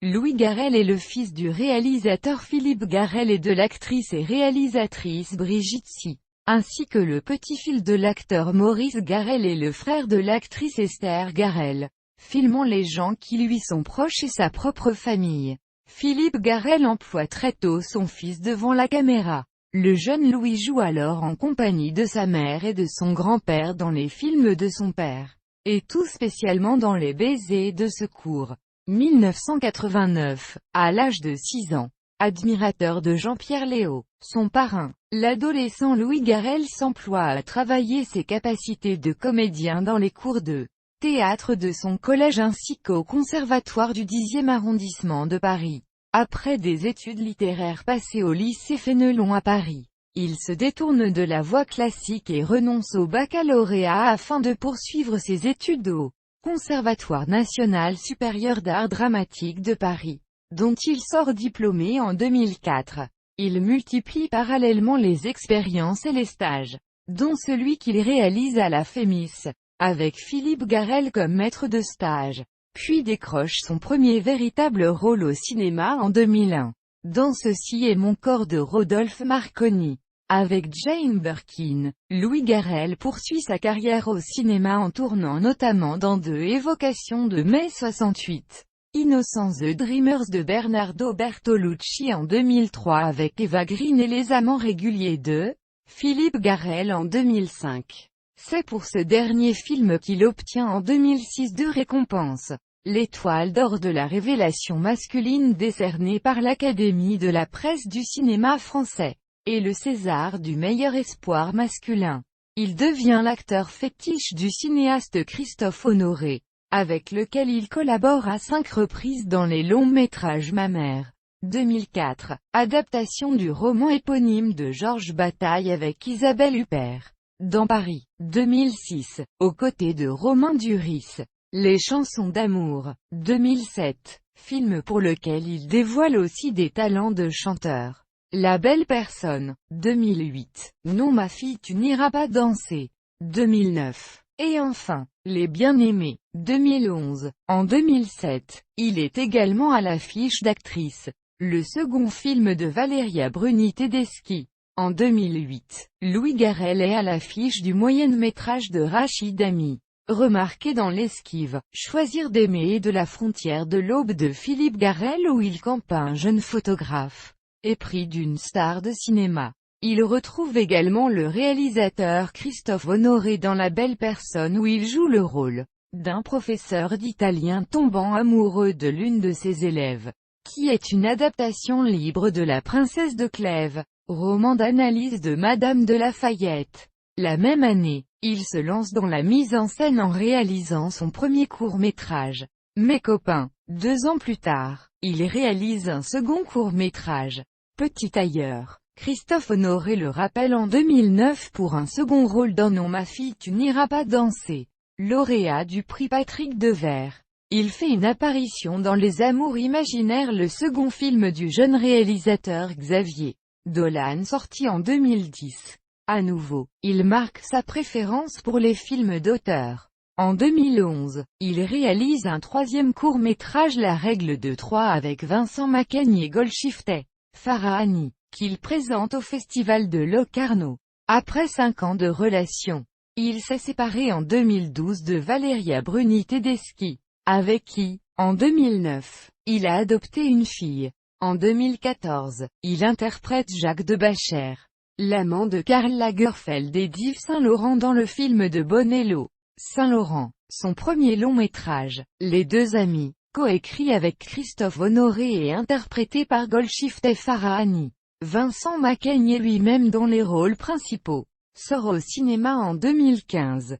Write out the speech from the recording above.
Louis Garrel est le fils du réalisateur Philippe Garrel et de l'actrice et réalisatrice Brigitte Si, ainsi que le petit-fils de l'acteur Maurice Garrel et le frère de l'actrice Esther Garrel, filmant les gens qui lui sont proches et sa propre famille. Philippe Garrel emploie très tôt son fils devant la caméra. Le jeune Louis joue alors en compagnie de sa mère et de son grand-père dans les films de son père, et tout spécialement dans Les Baisers de secours. 1989, à l'âge de 6 ans. Admirateur de Jean-Pierre Léaud, son parrain, l'adolescent Louis Garrel s'emploie à travailler ses capacités de comédien dans les cours de théâtre de son collège ainsi qu'au conservatoire du 10e arrondissement de Paris. Après des études littéraires passées au lycée Fénelon à Paris, il se détourne de la voie classique et renonce au baccalauréat afin de poursuivre ses études au Conservatoire national supérieur d'art dramatique de Paris, dont il sort diplômé en 2004. Il multiplie parallèlement les expériences et les stages, dont celui qu'il réalise à la Fémis, avec Philippe Garrel comme maître de stage, puis décroche son premier véritable rôle au cinéma en 2001, dans Ceci est mon corps de Rodolphe Marconi. Avec Jane Birkin, Louis Garrel poursuit sa carrière au cinéma en tournant notamment dans Deux évocations de mai 68, Innocence the Dreamers de Bernardo Bertolucci en 2003 avec Eva Green et Les Amants réguliers de Philippe Garrel en 2005. C'est pour ce dernier film qu'il obtient en 2006 deux récompenses. L'Étoile d'or de la révélation masculine décernée par l'Académie de la presse du cinéma français, et le César du meilleur espoir masculin. Il devient l'acteur fétiche du cinéaste Christophe Honoré, avec lequel il collabore à 5 reprises dans les longs métrages Ma mère. 2004, adaptation du roman éponyme de Georges Bataille avec Isabelle Huppert. Dans Paris, 2006, aux côtés de Romain Duris. Les chansons d'amour. 2007, film pour lequel il dévoile aussi des talents de chanteur. La belle personne. 2008. Non ma fille tu n'iras pas danser. 2009. Et enfin, Les bien-aimés. 2011. En 2007, il est également à l'affiche d'Actrice, le second film de Valéria Bruni-Tedeschi. En 2008, Louis Garrel est à l'affiche du moyen-métrage de Rachid Dami, remarqué dans L'Esquive, Choisir d'aimer et de La frontière de l'aube de Philippe Garrel où il campe un jeune photographe, épris d'une star de cinéma. Il retrouve également le réalisateur Christophe Honoré dans La belle personne où il joue le rôle d'un professeur d'italien tombant amoureux de l'une de ses élèves, qui est une adaptation libre de La princesse de Clèves, roman d'analyse de Madame de Lafayette. La même année, il se lance dans la mise en scène en réalisant son premier court-métrage, Mes copains. 2 ans plus tard, il réalise un second court-métrage, Petit ailleurs. Christophe Honoré le rappelle en 2009 pour un second rôle dans Non ma fille tu n'iras pas danser, lauréat du prix Patrick Devers. Il fait une apparition dans Les Amours imaginaires, le second film du jeune réalisateur Xavier Dolan sorti en 2010. À nouveau, il marque sa préférence pour les films d'auteur. En 2011, il réalise un troisième court-métrage La règle de 3 avec Vincent Macaigne et Golshifteh Farahani, qu'il présente au Festival de Locarno. Après 5 ans de relation, il s'est séparé en 2012 de Valéria Bruni-Tedeschi, avec qui, en 2009, il a adopté une fille. En 2014, il interprète Jacques de Bacher, l'amant de Karl Lagerfeld et d'Yves Saint-Laurent dans le film de Bonello, Saint-Laurent. Son premier long-métrage, Les deux amis, coécrit avec Christophe Honoré et interprété par Golshifteh Farahani, Vincent Macaigne et lui-même dans les rôles principaux, sort au cinéma en 2015.